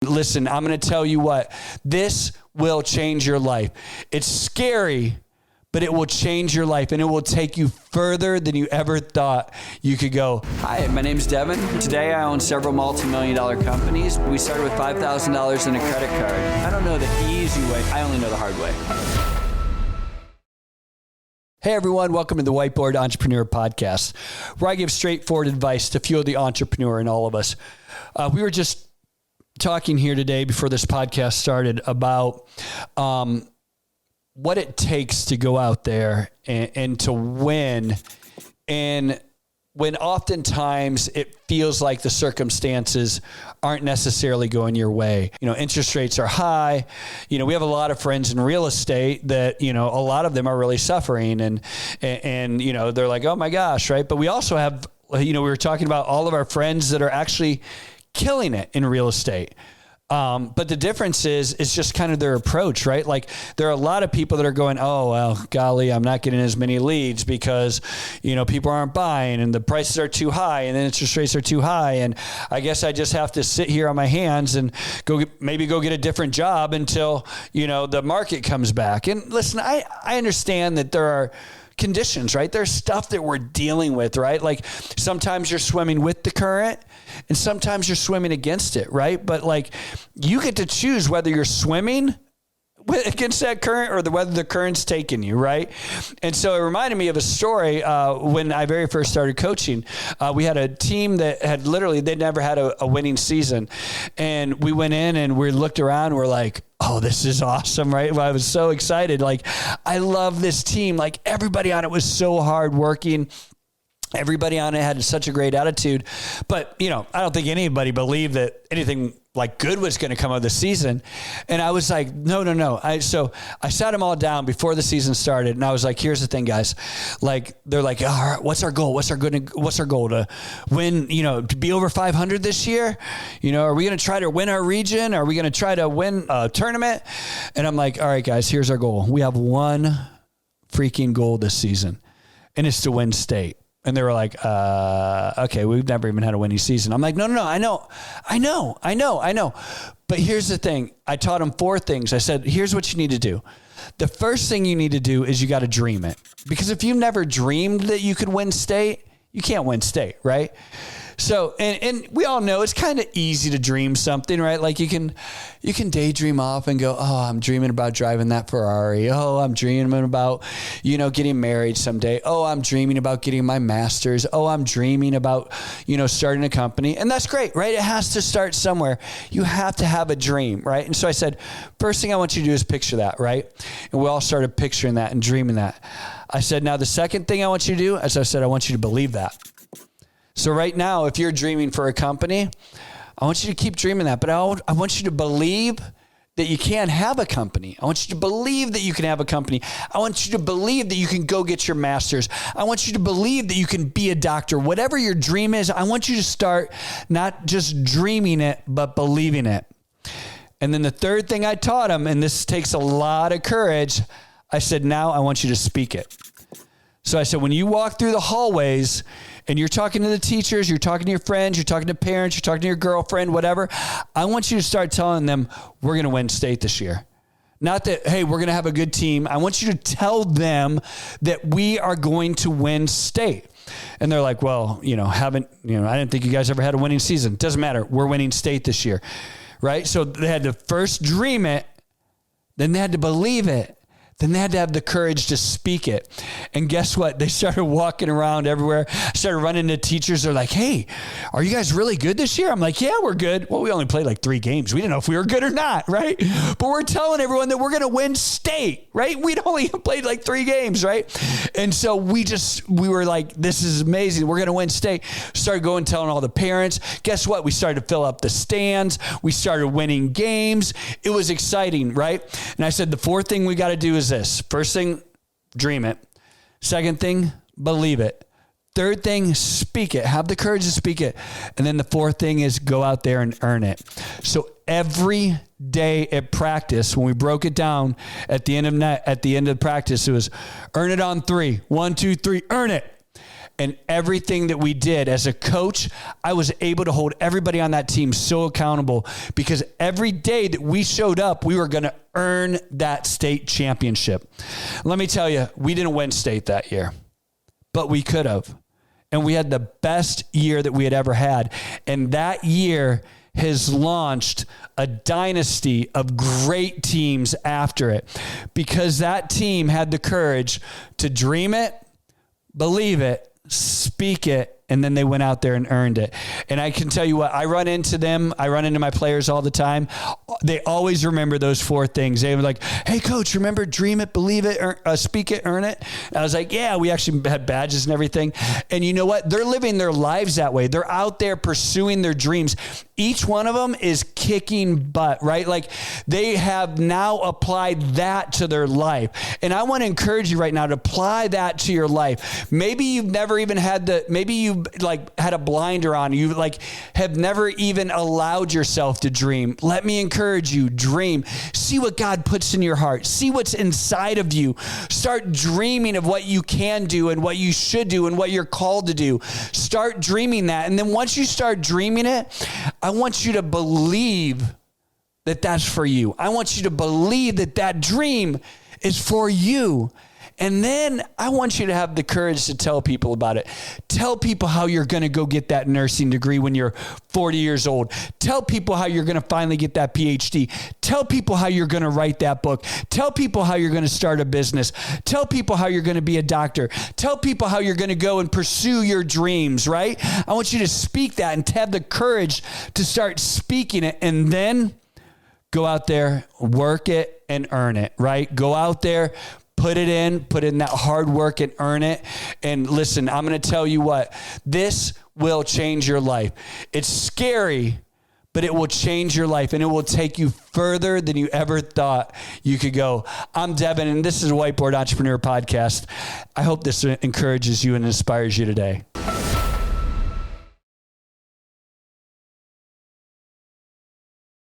Listen, I'm going to tell you what, this will change your life. It's scary, but it will change your life, and it will take you further than you ever thought you could go. Hi, my name's Devon. Today I own several multi-million-dollar companies. We started with $5,000 in a credit card. I don't know the easy way. I only know the hard way. Hey everyone, welcome to the Whiteboard Entrepreneur Podcast, where I give straightforward advice to fuel the entrepreneur in all of us. We were just talking here today before this podcast started about what it takes to go out there and to win. And when oftentimes it feels like the circumstances aren't necessarily going your way. You know, interest rates are high. You know, we have a lot of friends in real estate that, you know, a lot of them are really suffering and you know, they're like, oh my gosh, right? But we also have, you know, we were talking about all of our friends that are actually killing it in real estate. But the difference is just kind of their approach, right? Like there are a lot of people that are going, oh, well, golly, I'm not getting as many leads because, you know, people aren't buying and the prices are too high and the interest rates are too high. And I guess I just have to sit here on my hands and maybe go get a different job until, you know, the market comes back. And listen, I understand that there are conditions, right? There's stuff that we're dealing with, right? Like sometimes you're swimming with the current and sometimes you're swimming against it, right? But like you get to choose whether you're swimming against that current or whether the current's taking you, right? And so it reminded me of a story when I very first started coaching. We had a team that had literally, they'd never had a winning season. And we went in and we looked around and we're like, oh, this is awesome, right? Well, I was so excited. Like, I love this team. Like everybody on it was so hardworking. Everybody on it had such a great attitude. But, you know, I don't think anybody believed that anything like good was going to come out of the season. And I was like, no. So I sat them all down before the season started. And I was like, here's the thing, guys. Like, they're like, all right, what's our goal? What's our goal to win, you know, to be over 500 this year? You know, are we going to try to win our region? Are we going to try to win a tournament? And I'm like, all right, guys, here's our goal. We have one freaking goal this season, and it's to win state. And they were like, okay, we've never even had a winning season. I'm like, no, I know. But here's the thing. I taught them 4 things. I said, here's what you need to do. The first thing you need to do is you got to dream it. Because if you've never dreamed that you could win state, you can't win state, right? So, and we all know it's kind of easy to dream something, right? Like you can daydream off and go, oh, I'm dreaming about driving that Ferrari. Oh, I'm dreaming about, you know, getting married someday. Oh, I'm dreaming about getting my master's. Oh, I'm dreaming about, you know, starting a company. And that's great, right? It has to start somewhere. You have to have a dream, right? And so I said, first thing I want you to do is picture that, right? And we all started picturing that and dreaming that. I said, now the second thing I want you to do, as I said, I want you to believe that. So right now, if you're dreaming for a company, I want you to keep dreaming that, but I want you to believe that you can have a company. I want you to believe that you can have a company. I want you to believe that you can go get your master's. I want you to believe that you can be a doctor. Whatever your dream is, I want you to start not just dreaming it, but believing it. And then the third thing I taught them, and this takes a lot of courage, I said, now I want you to speak it. So I said, when you walk through the hallways and you're talking to the teachers, you're talking to your friends, you're talking to parents, you're talking to your girlfriend, whatever, I want you to start telling them, we're going to win state this year. Not that, hey, we're going to have a good team. I want you to tell them that we are going to win state. And they're like, well, I didn't think you guys ever had a winning season. Doesn't matter. We're winning state this year. Right? So they had to first dream it, then they had to believe it. Then they had to have the courage to speak it. And guess what? They started walking around everywhere. Started running to teachers. They're like, hey, are you guys really good this year? I'm like, yeah, we're good. Well, we only played like 3 games. We didn't know if we were good or not, right? But we're telling everyone that we're going to win state, right? We'd only played like 3 games, right? And so we were like, this is amazing. We're going to win state. Started going and telling all the parents. Guess what? We started to fill up the stands. We started winning games. It was exciting, right? And I said, the 4th thing we got to do is this. First thing, dream it. Second thing, believe it. Third thing, speak it. Have the courage to speak it. And then the 4th thing is go out there and earn it. So every day at practice, when we broke it down at the end of practice, it was earn it on 3. 1, 2, 3, earn it. And everything that we did as a coach, I was able to hold everybody on that team so accountable, because every day that we showed up, we were going to earn that state championship. Let me tell you, we didn't win state that year, but we could have. And we had the best year that we had ever had. And that year has launched a dynasty of great teams after it, because that team had the courage to dream it, believe it, speak it, and then they went out there and earned it. And I can tell you what, I run into them. I run into my players all the time. They always remember those 4 things. They were like, hey, coach, remember dream it, believe it, speak it, earn it? And I was like, yeah, we actually had badges and everything. And you know what? They're living their lives that way. They're out there pursuing their dreams. Each one of them is kicking butt, right? Like they have now applied that to their life. And I want to encourage you right now to apply that to your life. Maybe you've never even maybe you've had a blinder on. You have never even allowed yourself to dream. Let me encourage you, dream. See what God puts in your heart. See what's inside of you. Start dreaming of what you can do and what you should do and what you're called to do. Start dreaming that. And then once you start dreaming it, I want you to believe that that's for you. I want you to believe that that dream is for you. And then I want you to have the courage to tell people about it. Tell people how you're going to go get that nursing degree when you're 40 years old. Tell people how you're going to finally get that PhD. Tell people how you're going to write that book. Tell people how you're going to start a business. Tell people how you're going to be a doctor. Tell people how you're going to go and pursue your dreams, right? I want you to speak that and to have the courage to start speaking it, and then go out there, work it, and earn it, right? Go out there, put in that hard work and earn it. And listen, I'm going to tell you what, this will change your life. It's scary, but it will change your life, and it will take you further than you ever thought you could go. I'm Devon, and this is a Whiteboard Entrepreneur Podcast. I hope this encourages you and inspires you today.